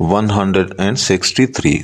163,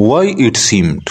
Why it seemed,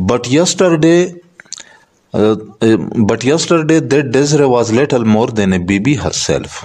But yesterday that Desiree was little more than a baby herself,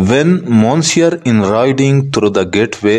When Monsieur in riding through the gateway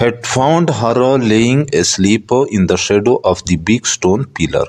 Had found her laying asleep in the shadow of the big stone pillar,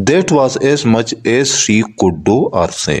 That was as much as she could do or say,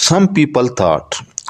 Some people thought,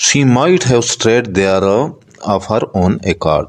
she might have strayed there of her own accord,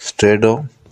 strayed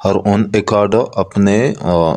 her own accord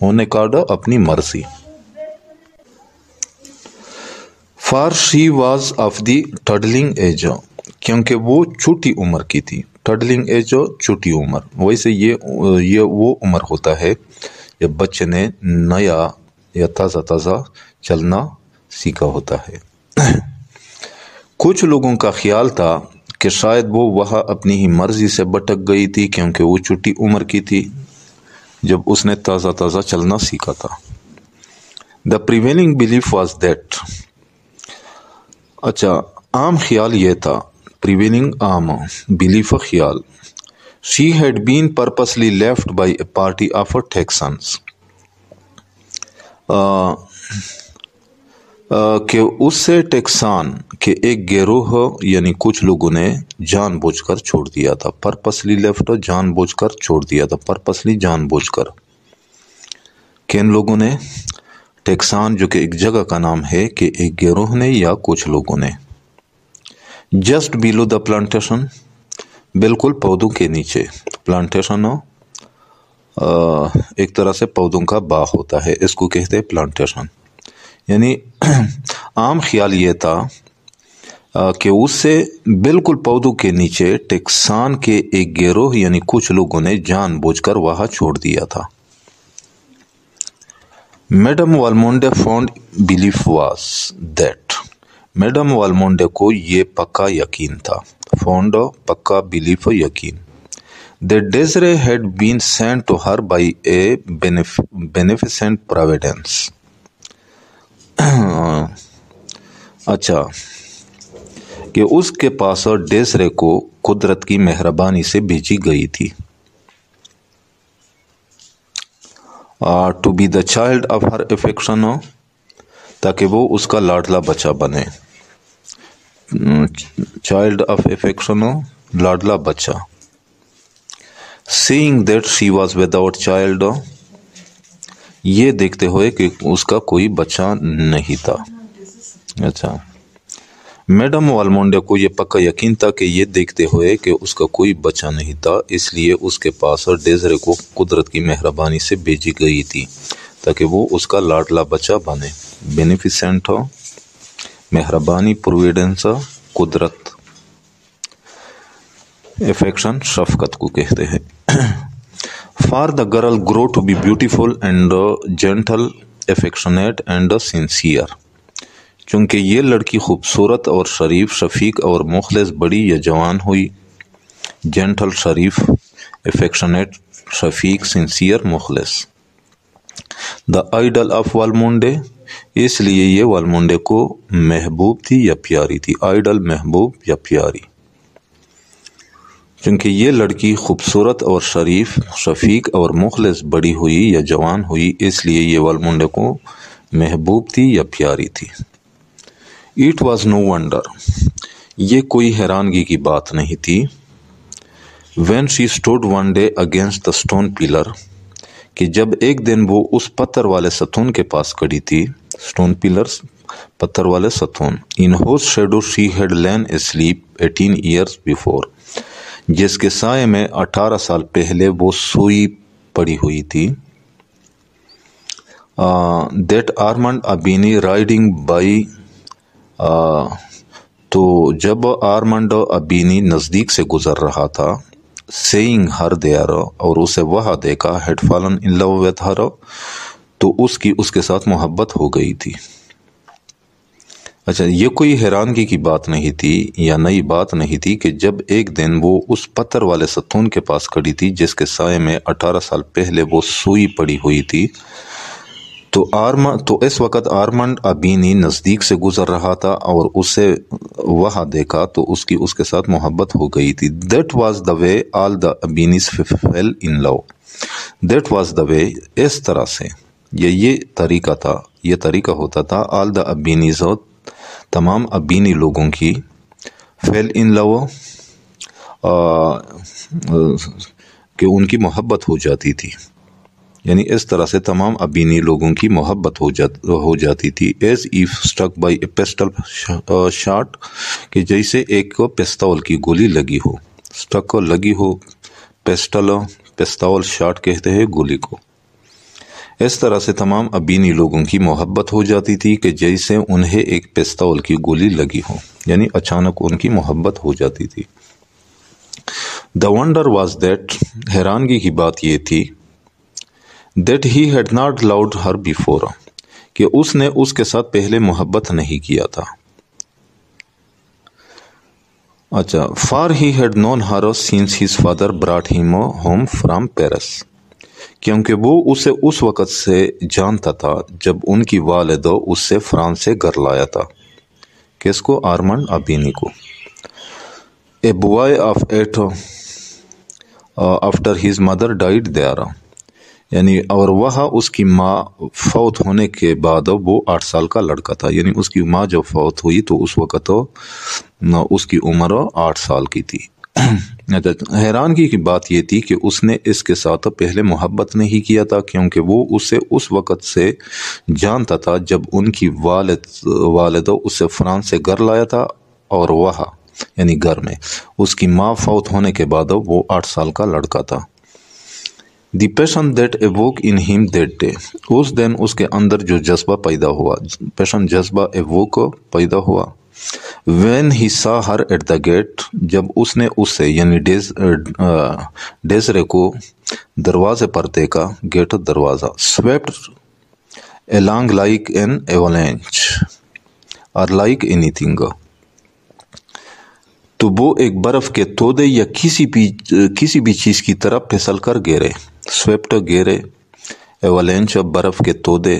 ہونے کا اپنی مرضی. For she was of the toddling age, کیونکہ وہ چھوٹی عمر کی تھی. ٹڈلنگ age چھوٹی عمر، ویسے یہ وہ عمر ہوتا ہے جب بچے نے نیا یا تازہ چلنا سیکھا ہوتا ہے. کچھ لوگوں کا خیال تھا کہ شاید وہ وہاں اپنی ہی مرضی سے بھٹک گئی تھی کیونکہ وہ چھوٹی عمر کی تھی جب اس نے تازہ چلنا سیکھا تھا. The prevailing belief was that, اچھا عام خیال یہ تھا، پریویلنگ عام، بلیف خیال. She had been purposely left by a party of Texans, کہ اس سے ٹیکسان کے ایک گروہ یعنی کچھ لوگوں نے جان بوجھ کر چھوڑ دیا تھا. پرپسلی لیفٹ، جان بوجھ کر چھوڑ دیا تھا. پرپسلی جان بوجھ کر. کن لوگوں نے؟ ٹیکسان جو کہ ایک جگہ کا نام ہے، کہ ایک گروہ نے یا کچھ لوگوں نے. جسٹ بیلو دا پلانٹیشن، بالکل پودوں کے نیچے. پلانٹیشن ایک طرح سے پودوں کا باغ ہوتا ہے، اس کو کہتے ہیں پلانٹیشن. یعنی عام خیال یہ تھا کہ اس سے بالکل پودوں کے نیچے ٹیکسان کے ایک گروہ یعنی کچھ لوگوں نے جان بوجھ کر وہاں چھوڑ دیا تھا. Madam Valmonde found belief was that, madam Valmonde کو یہ پکا یقین تھا. فاؤنڈ پکا، بلیف یقین. that Desiree had been sent to her by a beneficent providence. اچھا، کہ اس کے پاس ڈیزرے کو قدرت کی مہربانی سے بھیجی گئی تھی. to be the child of her affection، تاکہ وہ اس کا لاڈلا بچہ بنے. چائلڈ آف افیکشن، لاڈلا بچہ. seeing that she was without child، یہ دیکھتے ہوئے کہ اس کا کوئی بچہ نہیں تھا. اچھا، میڈم والمونڈے کو یہ پکا یقین تھا کہ یہ دیکھتے ہوئے کہ اس کا کوئی بچہ نہیں تھا، اس لیے اس کے پاس ڈیزرے کو قدرت کی مہربانی سے بھیجی گئی تھی تاکہ وہ اس کا لاڈلا بچہ بنے. بینیفیسنٹ مہربانی، پروویڈنس قدرت، افیکشن شفقت کو کہتے ہیں. For the girl grow to be beautiful and gentle, affectionate and sincere, چونکہ یہ لڑکی خوبصورت اور شریف، شفیق اور مخلص بڑی یا جوان ہوئی. جینٹل شریف، افیکشنیٹ شفیق، سنسیئر مخلص. دا آئیڈل آف والمونڈے، اس لیے یہ والمونڈے کو محبوب تھی یا پیاری تھی. آئیڈل محبوب یا پیاری. چونکہ یہ لڑکی خوبصورت اور شریف، شفیق اور مخلص بڑی ہوئی یا جوان ہوئی، اس لیے یہ والمونڈے کو محبوب تھی یا پیاری تھی. اٹ واز نو ونڈر، یہ کوئی حیرانگی کی بات نہیں تھی. When she stood one day against the stone pillar, کہ جب ایک دن وہ اس پتھر والے ستون کے پاس کھڑی تھی. اسٹون پلرز، پتھر والے ستون. In whose shadow she had lain asleep 18 years before, جس کے سائے میں 18 سال پہلے وہ سوئی پڑی ہوئی تھی. دیٹ آرمنڈ ابینی رائڈنگ بائی، تو جب آرمنڈ ابینی نزدیک سے گزر رہا تھا. سیئنگ ہر دیئر، اور اسے وہاں دیکھا. Had fallen in love with her, تو اس کے ساتھ محبت ہو گئی تھی. اچھا، یہ کوئی حیرانگی کی بات نہیں تھی یا نئی بات نہیں تھی کہ جب ایک دن وہ اس پتھر والے ستون کے پاس کھڑی تھی جس کے سائے میں 18 سال پہلے وہ سوئی پڑی ہوئی تھی. تو اس وقت آرمنڈ ابینی نزدیک سے گزر رہا تھا اور اسے وہاں دیکھا تو اس کے ساتھ محبت ہو گئی تھی. That was the way all the Aubignys fell in love. That was the way, اس طرح سے، یہ طریقہ تھا، یہ طریقہ ہوتا تھا. آل دا ابینیز، تمام ابینی لوگوں کی. فیل ان لو، کہ ان کی محبت ہو جاتی تھی. یعنی اس طرح سے تمام ابینی لوگوں کی محبت ہو جاتی تھی. As if struck by a pistol shot, کہ جیسے ایک پستول کی گولی لگی ہو. اسٹرک لگی ہو، پستول شاٹ کہتے ہیں گولی کو. اس طرح سے تمام ابینی لوگوں کی محبت ہو جاتی تھی کہ جیسے انہیں ایک پستول کی گولی لگی ہو، یعنی اچانک ان کی محبت ہو جاتی تھی۔ The wonder was that حیرانگی کی بات یہ تھی that he had not loved her before کہ اس نے اس کے ساتھ پہلے محبت نہیں کیا تھا۔ اچھا for he had known her since his father brought him home from Paris کیونکہ وہ اسے اس وقت سے جانتا تھا جب ان کی والدہ اس سے فرانس سے گھر لایا تھا۔ کس کو؟ آرمنڈ ابینی کو۔ A boy of 8 after his mother died there یعنی اور وہاں اس کی ماں فوت ہونے کے بعد وہ 8 سال کا لڑکا تھا، یعنی اس کی ماں جب فوت ہوئی تو اس وقت اس کی عمر 8 سال کی تھی۔ حیرانگی کی بات یہ تھی کہ اس نے اس کے ساتھ پہلے محبت نہیں کیا تھا کیونکہ وہ اسے اس وقت سے جانتا تھا جب ان کی والدہ اسے فرانس سے گھر لایا تھا اور وہاں یعنی گھر میں اس کی ماں فوت ہونے کے بعد وہ 8 سال کا لڑکا تھا۔ The passion that awoke in him that day اس دن اس کے اندر جو جذبہ پیدا ہوا، passion جذبہ awoke پیدا ہوا۔ When he saw her at the gate جب اس نے اس سے یعنی ڈیزرے کو دروازے پر دیکھا، گیٹ دروازہ، swept along like an avalanche or like anything تو وہ ایک برف کے تودے یا کسی بھی چیز کی طرح پھسل کر گرے۔ سویپٹ گرے، ایولینچ برف کے تودے۔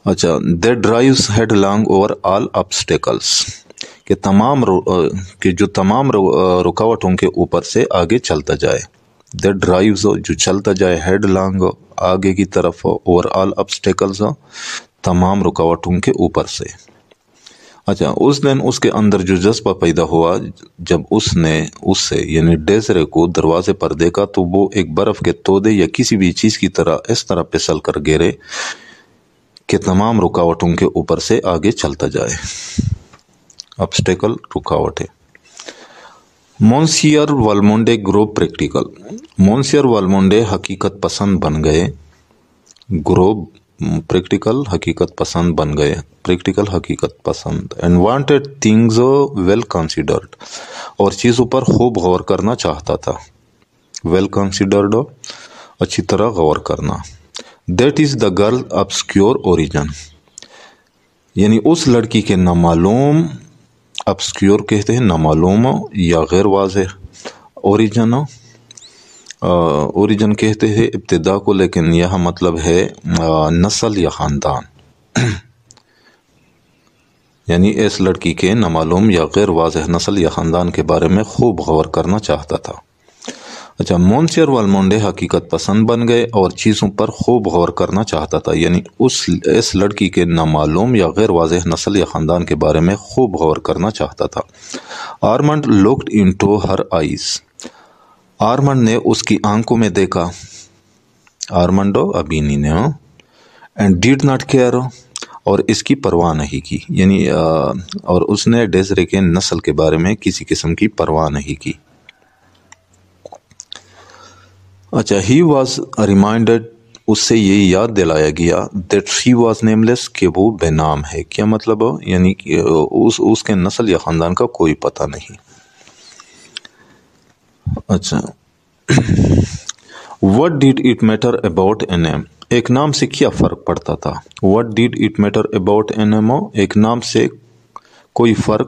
اچھا that drives headlong over all obstacles کہ جو تمام رکاوٹوں کے اوپر سے آگے چلتا جائے۔ دیٹ ڈرائیوز جو چلتا جائے، ہیڈ لانگ آگے کی طرف، اوور آل obstacles تمام رکاوٹوں کے اوپر سے۔ اچھا اس دن اس کے اندر جو جذبہ پیدا ہوا جب اس نے اس سے یعنی ڈیزرے کو دروازے پر دیکھا تو وہ ایک برف کے تودے یا کسی بھی چیز کی طرح اس طرح پھسل کر گرے کہ تمام رکاوٹوں کے اوپر سے آگے چلتا جائے۔ obstacle رکاوٹیں۔ مونسیئر والمونڈے گرو پریکٹیکل، مونسیئر والمونڈے حقیقت پسند بن گئے، گرو پریکٹیکل حقیقت پسند بن گئے، پریکٹیکل حقیقت پسند، and wanted things well considered اور چیزوں پر خوب غور کرنا چاہتا تھا، ویل کنسیڈرڈ اچھی طرح غور کرنا۔ That is the girl obscure origin یعنی اس لڑکی کے نامعلوم، obscure کہتے ہیں نامعلوم یا غیر واضح، اوریجن کہتے ہیں ابتدا کو، لیکن یہاں مطلب ہے نسل یا خاندان، یعنی اس لڑکی کے نامعلوم یا غیر واضح نسل یا خاندان کے بارے میں خوب غور کرنا چاہتا تھا۔ اچھا مونسیئر والمونڈے حقیقت پسند بن گئے اور چیزوں پر خوب غور کرنا چاہتا تھا، یعنی اس لڑکی کے نامعلوم یا غیر واضح نسل یا خاندان کے بارے میں خوب غور کرنا چاہتا تھا۔ Ormond looked into her eyes Ormond نے اس کی آنکھوں میں دیکھا، آرمنڈو ابینی نے، اینڈ ڈیڈ ناٹ کیئر اور اس کی پرواہ نہیں کی، یعنی اور اس نے ڈیزرے کے نسل کے بارے میں کسی قسم کی پرواہ نہیں کی۔ اچھا ہی واز ریمائنڈڈ اس سے یہ یاد دلایا گیا دیٹ شی واز نیملیس کہ وہ بے نام ہے۔ کیا مطلب؟ یعنی کہ اس کے نسل یا خاندان کا کوئی پتہ نہیں۔ اچھا what did it matter about a name ایک نام سے کیا فرق پڑتا تھا؟ what did it matter about a name ایک نام سے کوئی فرق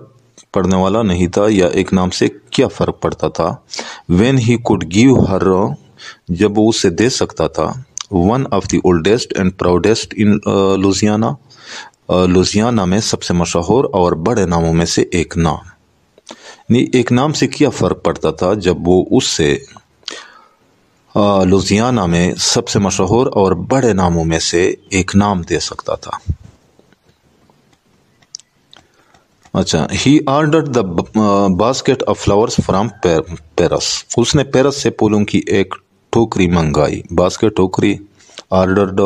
پڑنے والا نہیں تھا یا ایک نام سے کیا فرق پڑتا تھا؟ when he could give her جب وہ اسے دے سکتا تھا one of the oldest and proudest in Louisiana Louisiana میں سب سے مشہور اور بڑے ناموں میں سے ایک نام، ایک نام سے کیا فرق پڑتا تھا جب وہ اس سے لوزیانا میں سب سے مشہور اور بڑے ناموں میں سے ایک نام دے سکتا تھا۔ اچھا ہی ordered the basket of flowers from Paris اس نے پیرس سے پھولوں کی ایک ٹوکری منگائی، باسکٹ ٹوکری، آرڈرڈ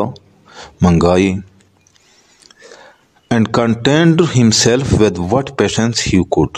منگائی، and contented himself with what patience he could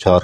4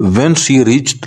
When she reached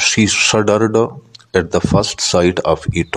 she shuddered at the first sight of it,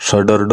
shuddered,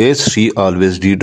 as she always did,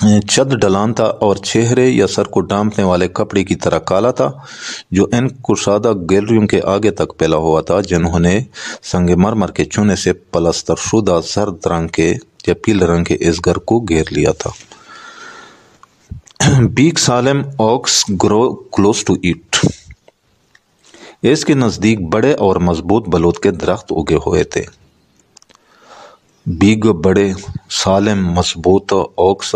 چد ڈلان تھا اور چہرے یا سر کو ڈھانپنے والے کپڑے کی طرح کالا تھا، جو ان کشادہ گیلریوں کے آگے تک پھیلا ہوا تھا، جنہوں نے سنگ مرمر کے چونے سے پلستر شدہ زرد رنگ کے یا پیلے رنگ کے اس گھر کو گھیر لیا تھا۔ Big solemn oaks grew close to it, اس کے نزدیک بڑے اور مضبوط بلوط کے درخت اگے ہوئے تھے۔ بیگ بڑے، سالم مضبوط، اوکس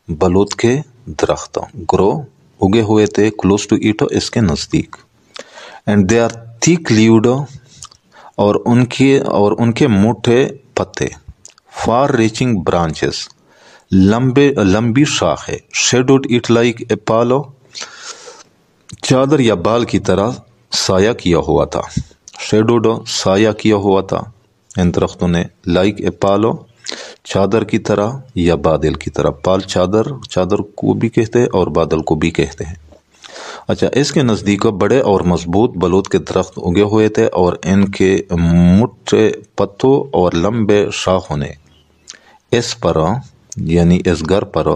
بلوط کے درخت، گرو اگے ہوئے تھے، کلوز ٹو اٹ اس کے نزدیک، اینڈ دے آر تھک لیوڈ اور ان کے موٹے پتے، فار ریچنگ برانچز لمبی شاخ ہے، شیڈوڈ اٹ لائک اے پالو چادر یا بال کی طرح سایہ کیا ہوا تھا، شیڈوڈ سایہ کیا ہوا تھا ان درختوں نے، لائک اے پالو چادر کی طرح یا بادل کی طرح، پال چادر کو بھی کہتے ہیں اور بادل کو بھی کہتے ہیں۔ اچھا، اس کے نزدیک بڑے اور مضبوط بلوط کے درخت اگے ہوئے تھے اور ان کے موٹے پتوں اور لمبے شاخوں نے اس پر یعنی اس گھر پر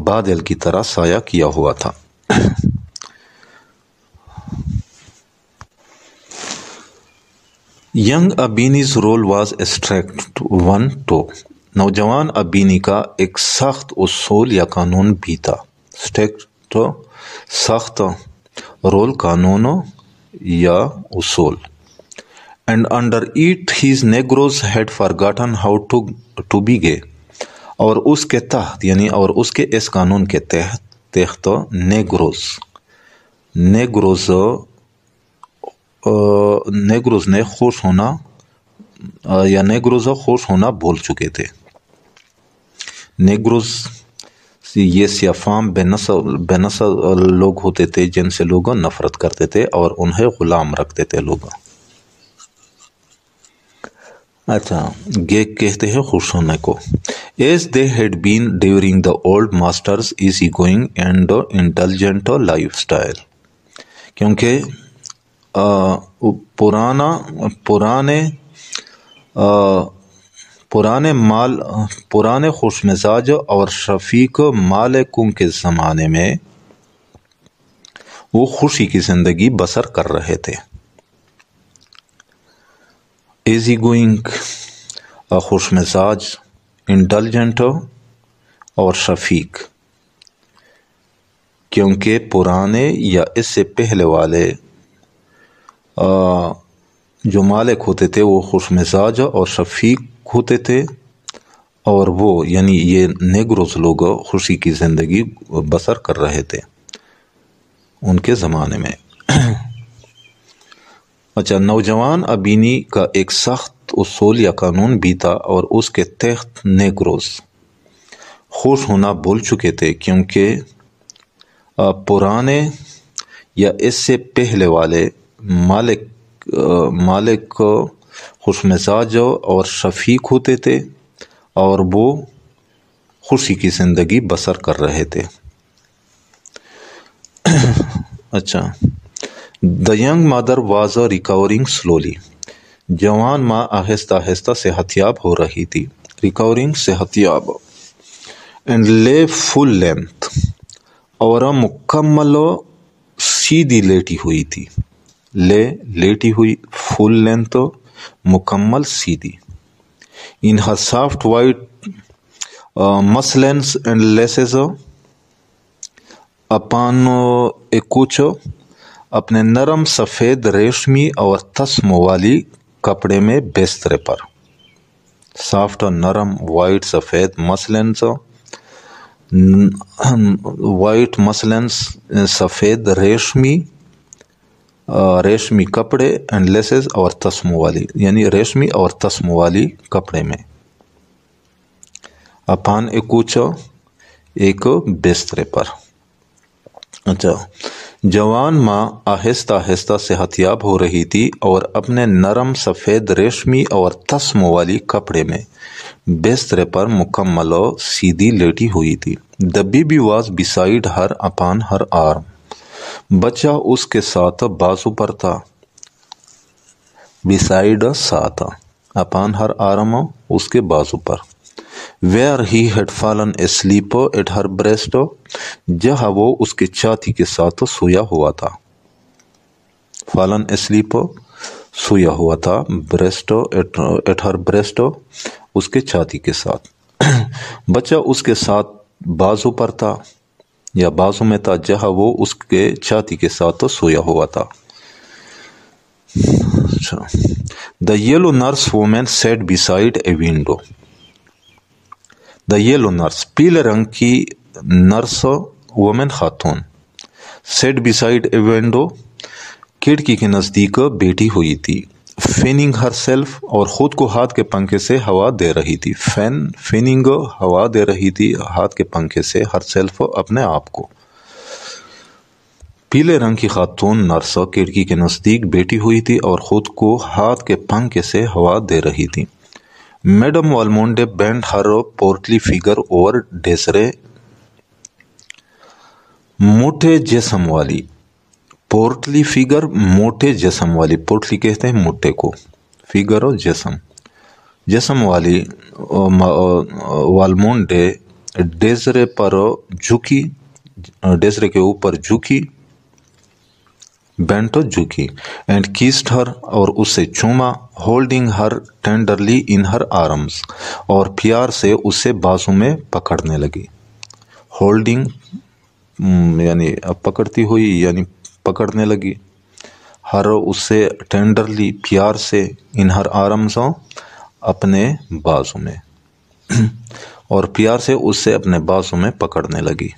بادل کی طرح سایہ کیا ہوا تھا۔ Young Aubigny's rule was strict one too, نوجوان ابینی کا ایک سخت اصول یا قانون بھی تھا، اسٹریکٹ سخت، رول قانون یا اصول، and under it his negroes had forgotten how to be gay, اور اس کے تحت یعنی اور اس کے اس قانون کے تحت نیگروز نے خوش ہونا یا نیگروز خوش ہونا بھول چکے تھے۔ نیگروز یہ سیافام بے نسل لوگ ہوتے تھے جن سے لوگ نفرت کرتے تھے اور انہیں غلام رکھتے تھے لوگ۔ اچھا، گے کہتے ہیں خوش ہونے کو۔ As they had been during the old master's easy going and indulgent lifestyle، کیونکہ پرانے خوش مزاج اور شفیق مالکوں کے زمانے میں وہ خوشی کی زندگی بسر کر رہے تھے۔ ایزی گوئنگ خوش مزاج، انڈلجنٹ اور شفیق، کیونکہ پرانے یا اس سے پہلے والے جو مالک ہوتے تھے وہ خوش مزاج اور شفیق ہوتے تھے، اور وہ یعنی یہ نیگروز لوگ خوشی کی زندگی بسر کر رہے تھے ان کے زمانے میں۔ اچھا، نوجوان ابینی کا ایک سخت اصول یا قانون بھی تھا اور اس کے تحت نیگروز خوش ہونا بھول چکے تھے، کیونکہ پرانے یا اس سے پہلے والے مالک خوش مزاج اور شفیق ہوتے تھے اور وہ خوشی کی زندگی بسر کر رہے تھے۔ اچھا، The young mother was recovering slowly، جوان ماں آہستہ آہستہ صحت یاب ہو رہی تھی، ریکورنگ صحت یاب، اینڈ lay full length، اور مکمل سیدھی لیٹی ہوئی تھی، لیٹی ہوئی، فل لینتھ مکمل سیدھی، in her soft white muslins and laces upon a couch، اپنے نرم سفید ریشمی اور تسم والی کپڑے میں بسترے پر، سافٹ نرم، وائٹ سفید، مسلنس وائٹ مسلنس سفید ریشمی کپڑے، اینڈ لیسز اور تسم والی یعنی ریشمی اور تسم والی کپڑے میں، اپان اے کوچ ایک بسترے پر۔ اچھا، جوان ماں آہستہ آہستہ صحت یاب ہو رہی تھی اور اپنے نرم سفید ریشمی اور تسم والی کپڑے میں بسترے پر مکمل سیدھی لیٹی ہوئی تھی۔ The baby was beside her upon her arm، بچہ اس کے ساتھ بازو پر تھا، beside ساتھ، upon her arm اس کے بازو پر، where he had fallen asleep at her breast, جہاں وہ اس کے چھاتی کے ساتھ سویا ہوا تھا. fallen asleep سویا ہوا تھا, breast at her breast اس کے چھاتی کے ساتھ. بچہ اس کے ساتھ بازو پر تھا یا بازو میں تھا جہاں وہ اس کے چھاتی کے ساتھ سویا ہوا تھا. The yellow nurse woman sat beside a window. The yellow nurse پیلے رنگ کی نرس وومن خاتون sat beside a window کھڑکی کے نزدیک بیٹھی ہوئی تھی. فیننگ ہر سیلف اور خود کو ہاتھ کے پنکھے سے ہوا دے رہی تھی. فیننگ ہوا دے رہی تھی ہاتھ کے پنکھے سے, ہر سیلف اپنے آپ کو. پیلے رنگ کی خاتون نرس کھڑکی کے نزدیک بیٹھی ہوئی تھی اور خود کو ہاتھ کے پنکھے سے ہوا دے رہی تھی. میڈم والمونڈے بینڈ ہر پورٹلی فگر اوور ڈیزرے. موٹے جسم والی, پورٹلی فگر موٹے جسم والی, پورٹلی کہتے ہیں موٹے کو, فگر اور جسم والی والمونڈے ڈیزرے پر جھکی, ڈیزرے کے اوپر جھکی, بینٹ جھکی. اینڈ کیسڈ ہر اور اسے چوما. ہولڈنگ ہر ٹینڈرلی ان ہر آرمز اور پیار سے اسے بازو میں پکڑنے لگی. ہولڈنگ یعنی پکڑتی ہوئی یعنی پکڑنے لگی. ہر اسے ٹینڈرلی پیار سے, ان ہر آرمز اپنے بازو میں, اور پیار سے اسے اپنے بازو میں پکڑنے لگی.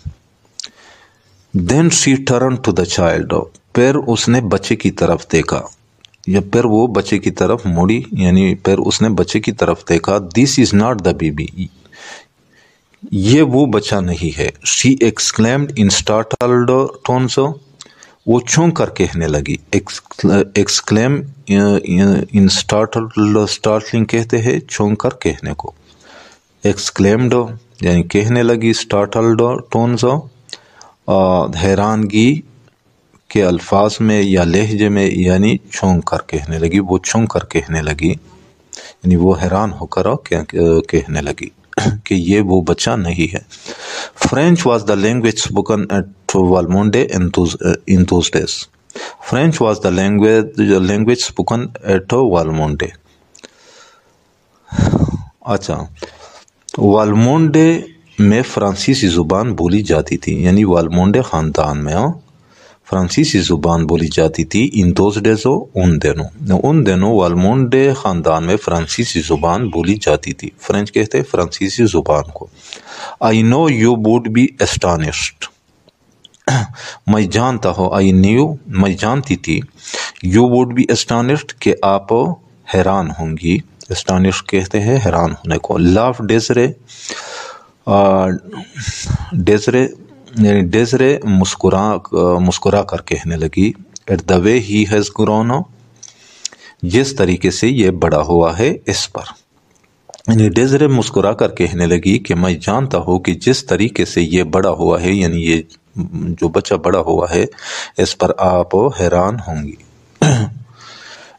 دین شی ٹرن ٹو دا چائلڈ, پھر اس نے بچے کی طرف دیکھا یا پھر وہ بچے کی طرف مڑی یعنی پھر اس نے بچے کی طرف دیکھا. دس از ناٹ دا بیبی, یہ وہ بچہ نہیں ہے. شی ایکسکلیمڈ ان اسٹارٹلڈ ٹونز, وہ چونک کر کہنے لگی. ایکسکلیم ان اسٹارٹلنگ کہتے ہیں چونک کر کہنے کو. ایکسکلیمڈ یعنی کہنے لگی, اسٹارٹلڈ ٹونز حیرانگی کے الفاظ میں یا لہجے میں, یعنی چونک کر کہنے لگی. وہ چونک کر کہنے لگی یعنی وہ حیران ہو کر کہنے لگی کہ یہ وہ بچہ نہیں ہے. French was the language spoken at Valmonde in those days. French was the language spoken at Valmonde. اچھا, والمونڈے میں فرانسیسی زبان بولی جاتی تھی, یعنی والمونڈے خاندان میں فرانسیسی زبان بولی جاتی تھی. ان دوز ڈیز ان دنوں والمونڈے خاندان میں فرانسیسی زبان بولی جاتی تھی. فرینچ کہتے ہیں فرانسیسی زبان کو. آئی نو یو ووڈ بی اسٹانشڈ, میں جانتا ہوں. آئی نیو میں جانتی تھی. یو ووڈ بی اسٹانشڈ کہ آپ حیران ہوں گی. اسٹانشڈ کہتے ہیں حیران ہونے کو. لاف ڈیزرے, ڈیزرے یعنی ڈیزرے مسکرا کر کہنے لگی. At the way he has grown, جس طریقے سے یہ بڑا ہوا ہے اس پر. یعنی ڈیزرے مسکرا کر کہنے لگی کہ میں جانتا ہوں کہ جس طریقے سے یہ بڑا ہوا ہے, یعنی یہ جو بچہ بڑا ہوا ہے اس پر آپ حیران ہوں گی.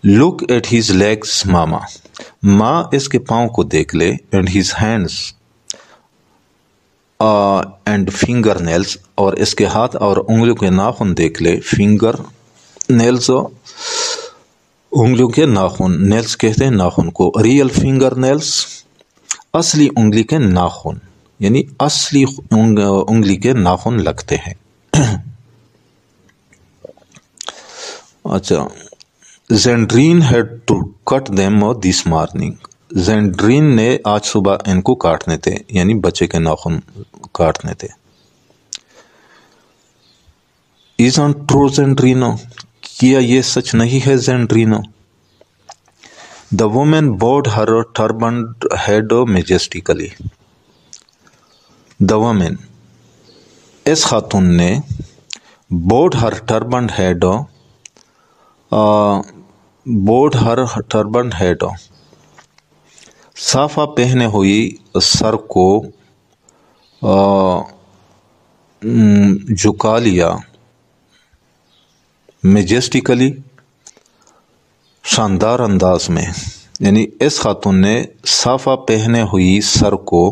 لک ایٹ ہیز لیگس ماما, ماں اس کے پاؤں کو دیکھ لے. And has hands and finger nails, اور اس کے ہاتھ اور انگلیوں کے ناخن دیکھ لے. فنگر نیلز انگلیوں کے ناخن, نیلز کہتے ہیں ناخن کو. ریئل فنگر نیلز اصلی انگلی کے ناخن, یعنی اصلی انگلی کے ناخن لگتے ہیں. اچھا, Zandrine had to cut them this morning. Zandrine نے آج صبح ان کو کاٹنے تھے, یعنی بچے کے ناخن کاٹنے تھے. isn't true زینڈرینا, کیا یہ سچ نہیں ہے زینڈرینا. The woman bowed her turbaned head majestically. The woman, اس خاتون نے bowed her turbaned head, bowed her turbaned head, صافہ پہنے ہوئی سر کو جھکا لیا. میجسٹیکلی شاندار انداز میں, یعنی اس خاتون نے صافہ پہنے ہوئی سر کو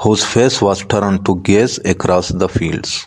Whose face was turned to gaze across the fields,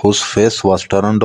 Whose face was turned,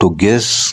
to gaze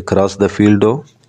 across the field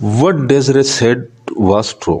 What Desiree said was true,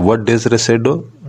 What Desiree said,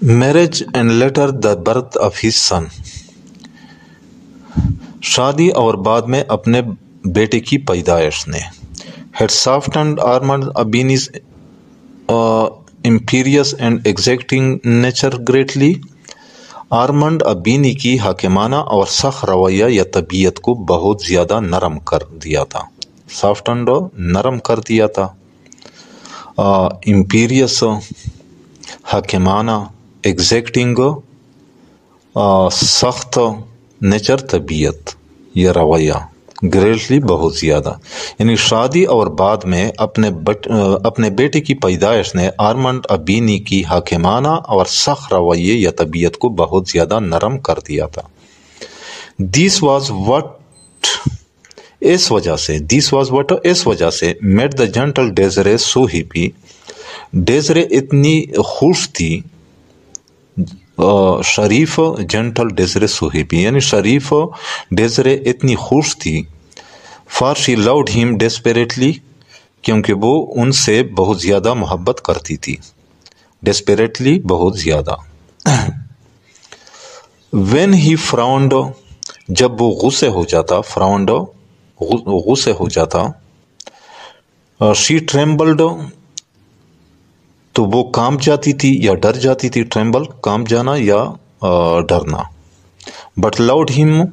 marriage and later the birth of his son, شادی اور بعد میں اپنے بیٹے کی پیدائش نے. Had softened Armand Aubigny's imperious and exacting nature greatly. Armand Aubigny کی حاکمانہ اور سخت رویہ یا طبیعت کو بہت زیادہ نرم کر دیا تھا. سافٹنڈ نرم کر دیا تھا، امپیریس حاکمانہ، ایگزیکٹنگ سخت، نیچر طبیعت یا رویہ، گریٹلی بہت زیادہ. یعنی شادی اور بعد میں اپنے بیٹے کی پیدائش نے آرمنڈ ابینی کی حاکمانہ اور سخت رویے یا طبیعت کو بہت زیادہ نرم کر دیا تھا. This was what اس وجہ سے made the gentle Desiree so happy. ڈیزرے اتنی خوش تھی، شریف جنٹل ڈیزرے سوہیبی یعنی شریف ڈیزرے اتنی خوش تھی. For she loved him desperately، کیونکہ وہ ان سے بہت زیادہ محبت کرتی تھی. desperately بہت زیادہ. when he frowned، جب وہ غصے ہو جاتا، frowned غصے ہو جاتا. she trembled، تو وہ کانپ جاتی تھی یا ڈر جاتی تھی. ٹریمبل کانپ جانا یا ڈرنا. بٹ loved him،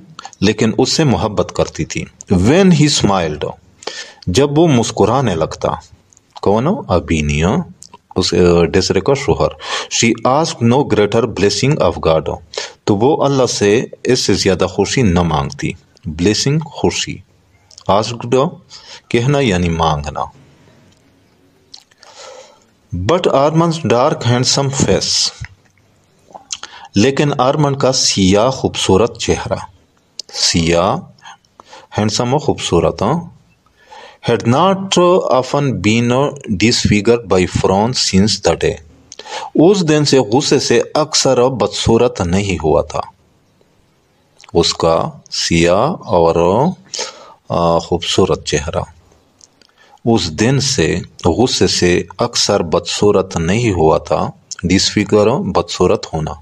لیکن اس سے محبت کرتی تھی. when he smiled، جب وہ مسکرانے لگتا. کون؟ ابینی، اس ڈیزرے کا شوہر. she asked no greater blessing of God، تو وہ اللہ سے اس سے زیادہ خوشی نہ مانگتی. blessing خوشی، asked کہنا یعنی مانگنا. But Armand dark handsome face, لیکن آرمنڈ کا سیاہ خوبصورت چہرہ، سیاہ ہینڈسم و خوبصورت، had not often been disfigured by frowns since the day, اس دن سے غصے سے اکثر بدصورت نہیں ہوا تھا. اس کا سیاہ اور خوبصورت چہرہ اس دن سے غصے سے اکثر بدصورت نہیں ہوا تھا. ڈسفیگر بدصورت ہونا.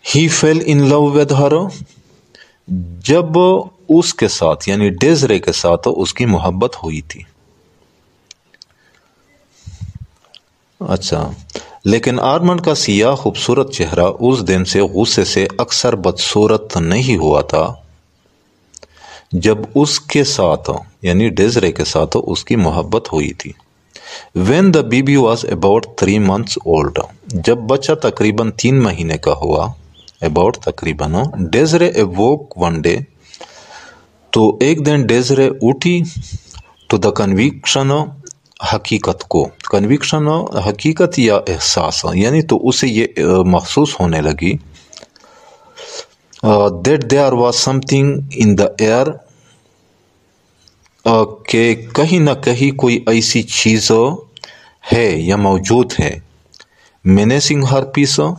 ہی فیل ان لو ود ہر، جب اس کے ساتھ یعنی ڈیزرے کے ساتھ اس کی محبت ہوئی تھی. اچھا، لیکن آرمنڈ کا سیاہ خوبصورت چہرہ اس دن سے غصے سے اکثر بدصورت نہیں ہوا تھا جب اس کے ساتھ یعنی ڈیزرے کے ساتھ اس کی محبت ہوئی تھی. when the baby was about 3 months old، جب بچہ تقریباً 3 مہینے کا ہوا، about تقریباً. ڈیزرے awoke one day، تو ایک دن ڈیزرے اٹھی. to the conviction، حقیقت کو. conviction حقیقت یا احساس، یعنی تو اسے یہ محسوس ہونے لگی that there was something in the air، کہ کہیں نہ کہیں کوئی ایسی چیز ہے یا موجود ہے. menacing her peace،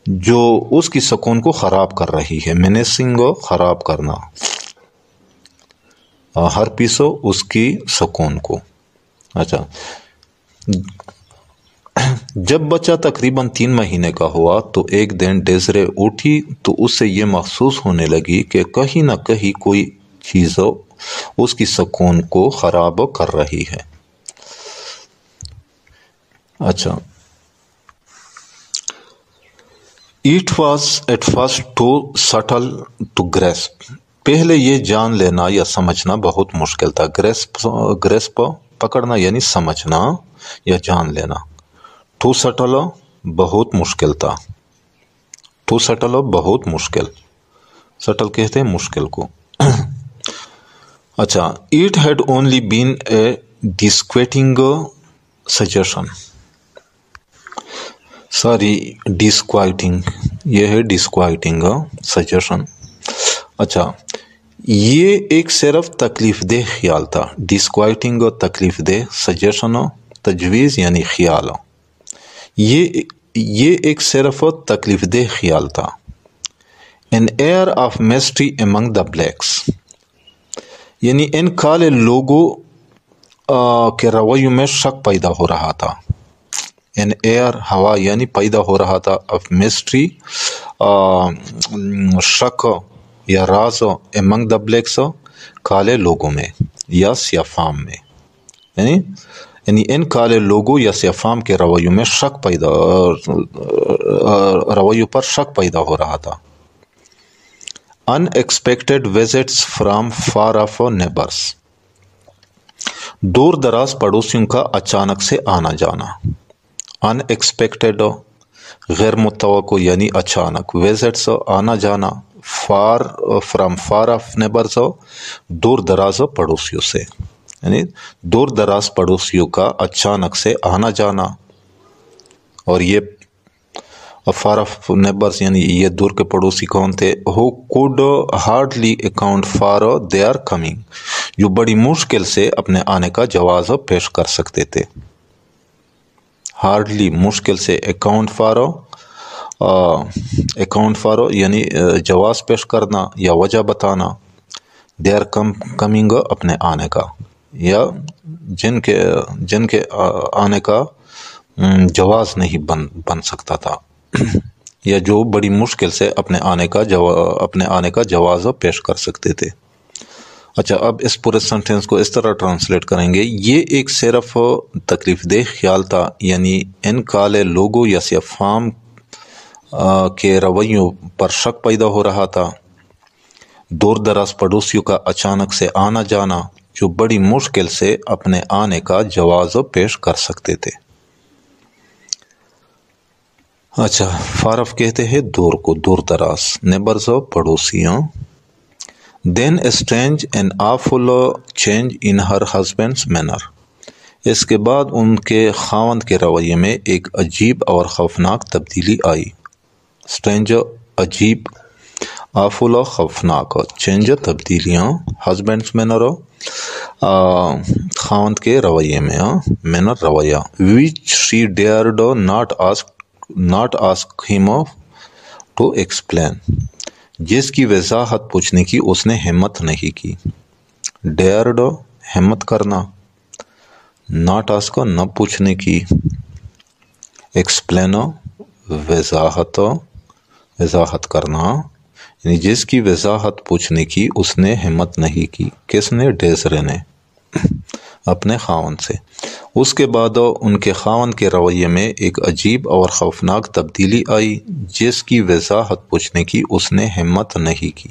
جو اس کی سکون کو خراب کر رہی ہے. menacing خراب کرنا، her peace اس کی سکون کو. اچھا، جب بچہ تقریباً 3 مہینے کا ہوا تو ایک دن ڈیزرے اٹھی تو اس سے یہ محسوس ہونے لگی کہ کہیں نہ کہیں کوئی چیز اس کی سکون کو خراب کر رہی ہے. اچھا، It was at first too subtle to grasp، پہلے یہ جان لینا یا سمجھنا بہت مشکل تھا. grasp پکڑنا یعنی سمجھنا یا جان لینا. too subtle بہت مشکل تھا. too subtle بہت مشکل، subtle کہتے ہیں مشکل کو. اچھا، it had only been a disquieting suggestion، disquieting، یہ ہے disquieting suggestion. اچھا، یہ ایک صرف تکلیف دہ خیال تھا. disquieting تکلیف دہ، suggestion تجویز یعنی خیال. یہ ایک صرف تکلیف دہ خیال تھا. an air of mystery among the blacks، یعنی ان کالے لوگوں کے رویوں میں شک پیدا ہو رہا تھا. ان ایئر ہوا یعنی پیدا ہو رہا تھا آف مسٹری شک یا راز امنگ دا بلیکس کالے لوگوں میں یا سیافام میں، یعنی ان کالے لوگوں یا سیافام کے رویوں میں رویوں پر شک پیدا ہو رہا تھا۔ Unexpected visits from far off neighbours, دور دراز پڑوسیوں کا اچانک سے آنا جانا۔ ان ایکسپیکٹڈ غیر متوقع یعنی اچانک، وزٹس آنا جانا، فرام فار آف نیبرس دور دراز پڑوسیوں سے، یعنی دور دراز پڑوسیوں کا اچانک سے آنا جانا۔ اور یہ فار آف نیبرس یعنی یہ دور کے پڑوسی کون تھے؟ Who could hardly account for their coming, جو بڑی مشکل سے اپنے آنے کا جواز پیش کر سکتے تھے۔ ہارڈلی مشکل سے، اکاؤنٹ فار یعنی جواز پیش کرنا یا وجہ بتانا، دیئر کمنگ اپنے آنے کا، یا جن کے آنے کا جواز نہیں بن سکتا تھا، یا جو بڑی مشکل سے اپنے آنے کا جواز پیش کر سکتے تھے۔ اچھا، اب اس پورے سنٹینس کو اس طرح ٹرانسلیٹ کریں گے، یہ ایک صرف تکلیف دہ خیال تھا، یعنی ان کالے لوگوں یا سیافام کے رویوں پر شک پیدا ہو رہا تھا، دور دراز پڑوسیوں کا اچانک سے آنا جانا، جو بڑی مشکل سے اپنے آنے کا جواز پیش کر سکتے تھے۔ اچھا، فارف کہتے ہیں دور کو، دور دراز، نیبرز پڑوسیاں۔ Then strange and awful change in her husband's manner, اس کے بعد ان کے خاوند کے رویے میں ایک عجیب اور خوفناک تبدیلی آئی۔ اسٹرینج عجیب، آفل خوفناک، چینج تبدیلیاں، ہسبینڈس مینر خاوند کے رویے میں، مینر رویہ، وچ شی ڈیئرڈ not ask him to explain، جس کی وضاحت پوچھنے کی اس نے ہمت نہیں کی۔ ڈیئرڈ ہمت کرنا، not ask نہ پوچھنے کی، explain وضاحت کرنا، یعنی جس کی وضاحت پوچھنے کی اس نے ہمت نہیں کی۔ کس نے؟ ڈیزرے نے، اپنے خاوند سے۔ اس کے بعد ان کے خاوند کے رویے میں ایک عجیب اور خوفناک تبدیلی آئی، جس کی وضاحت پوچھنے کی اس نے ہمت نہیں کی۔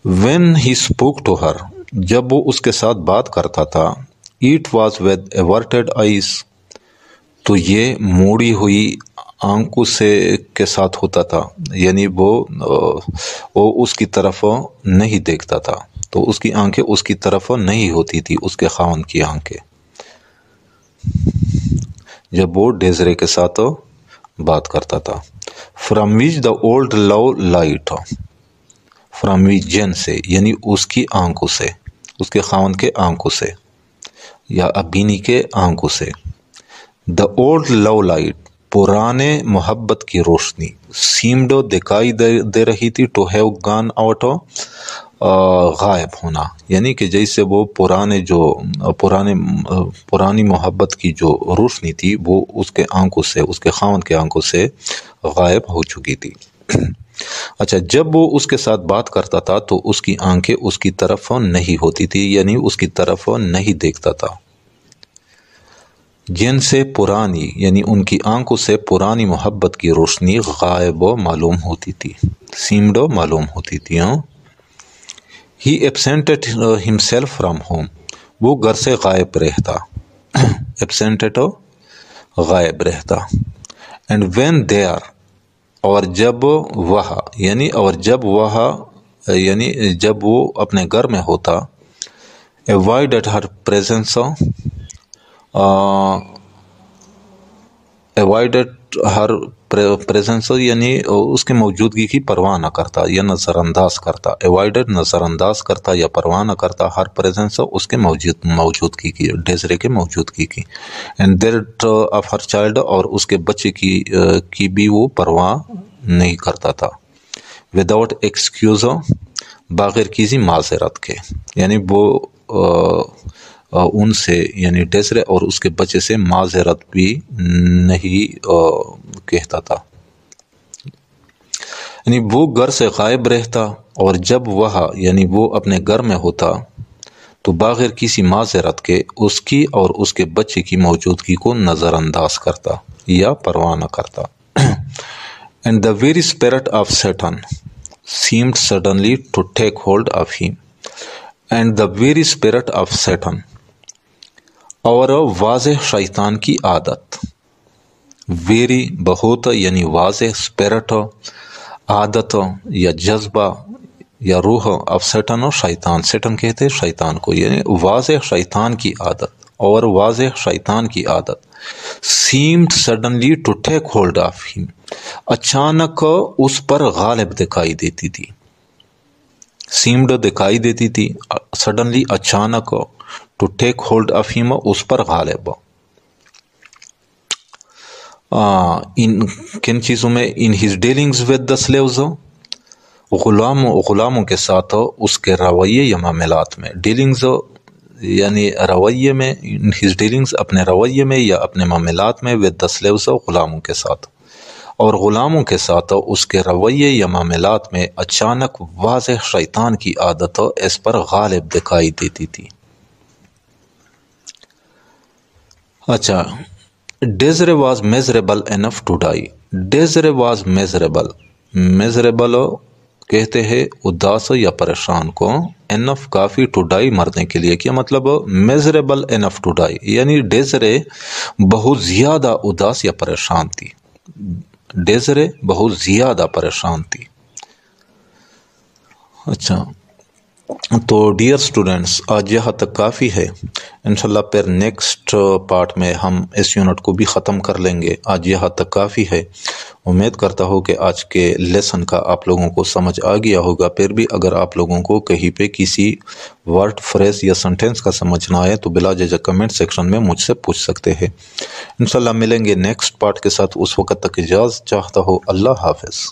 When he spoke to her، جب وہ اس کے ساتھ بات کرتا تھا، it was with averted eyes، تو یہ موڑی ہوئی آنکھوں کے ساتھ ہوتا تھا، یعنی وہ اس کی طرف نہیں دیکھتا تھا، تو اس کی آنکھیں اس کی طرف نہیں ہوتی تھی، اس کے خاوند کی آنکھیں، جب وہ ڈیزرے کے ساتھ بات کرتا تھا۔ From which the old love light, from which جن سے، یعنی اس کی آنکھوں سے، اس کے خاوند کے آنکھوں سے، یا ابینی کے آنکھوں سے۔ دا اولڈ لو لائٹ، پرانے محبت کی روشنی، سیمڈ دکھائی دے رہی تھی، ٹو ہیو گان آؤٹ غائب ہونا، یعنی کہ جیسے وہ پرانی محبت کی جو روشنی تھی وہ اس کے آنکھوں سے، اس کے خاوند کے آنکھوں سے غائب ہو چکی تھی۔ اچھا، جب وہ اس کے ساتھ بات کرتا تھا تو اس کی آنکھیں اس کی طرف نہیں ہوتی تھی، یعنی اس کی طرف نہیں دیکھتا تھا۔ جن سے پرانی، یعنی ان کی آنکھوں سے پرانی محبت کی روشنی غائب معلوم ہوتی تھی، سیمڈ معلوم ہوتی تھی۔ He absented himself from home، وہ گھر سے غائب رہتا، absented غائب رہتا۔ And when there، اور جب وہ، یعنی جب وہ اپنے گھر میں ہوتا، avoided her presence، avoided her presence یعنی اس کے موجودگی کی پرواہ نہ کرتا یا نظر انداز کرتا، avoided نظر انداز کرتا یا پرواہ نہ کرتا، her presence اس کے موجودگی کی، ڈیزرے کے موجودگی کی، and that of her child، اور اس کے بچے کی بھی وہ پرواہ نہیں کرتا تھا۔ without excuse، بغیر کسی معذرت کے، یعنی وہ ان سے یعنی ڈیزرے اور اس کے بچے سے معذرت بھی نہیں کہتا تھا، یعنی وہ گھر سے غائب رہتا اور جب وہ اپنے گھر میں ہوتا تو بغیر کسی معذرت کے اس کی اور اس کے بچے کی موجودگی کو نظر انداز کرتا یا پرواہ نہ کرتا۔ And the very spirit of Satan seemed suddenly to take hold of him. And the very spirit of Satan اور واضح شیطان کی عادت، ویری بہت یعنی واضح، اسپرٹ عادت یا جذبہ یا روح، آف سیٹن اور شیطان، سیٹن کہتے ہیں شیطان کو، یعنی واضح شیطان کی عادت اور واضح شیطان کی عادت seemed suddenly to take hold of him، اچانک اس پر غالب دکھائی دیتی تھی، seemed دکھائی دیتی تھی، suddenly اچانک، to take hold of him اس پر غالب، ان کن چیزوں میں، in his dealings with the slaves، غلاموں کے ساتھ اس کے رویے یا معاملات میں، ڈیلنگز یعنی رویے میں، in his dealings اپنے رویے میں یا اپنے معاملات میں، with the slaves غلاموں کے ساتھ، اور غلاموں کے ساتھ اس کے رویے یا معاملات میں اچانک واضح شیطان کی عادت اس پر غالب دکھائی دیتی تھی۔ اچھا، Desiree was miserable enough to die, Desiree was miserable, miserable کہتے ہیں اداس یا پریشان کو، انف کافی ٹو ڈائی مرنے کے لیے، کیا مطلب میزریبل انف ٹو ڈائی، یعنی ڈیزرے بہت زیادہ اداس یا پریشان تھی، ڈیزرے بہت زیادہ پریشان تھی۔ اچھا تو ڈیئر سٹوڈنٹس، آج یہاں تک کافی ہے، انشاءاللہ پھر نیکسٹ پارٹ میں ہم اس یونٹ کو بھی ختم کر لیں گے۔ آج یہاں تک کافی ہے، امید کرتا ہوں کہ آج کے لیسن کا آپ لوگوں کو سمجھ آ گیا ہوگا۔ پھر بھی اگر آپ لوگوں کو کہیں پہ کسی ورڈ، فریز یا سنٹینس کا سمجھ نہ آئے تو بلا جھجک کمنٹ سیکشن میں مجھ سے پوچھ سکتے ہیں۔ انشاءاللہ ملیں گے نیکسٹ پارٹ کے ساتھ، اس وقت تک اجازت چاہتا ہوں، اللہ حافظ۔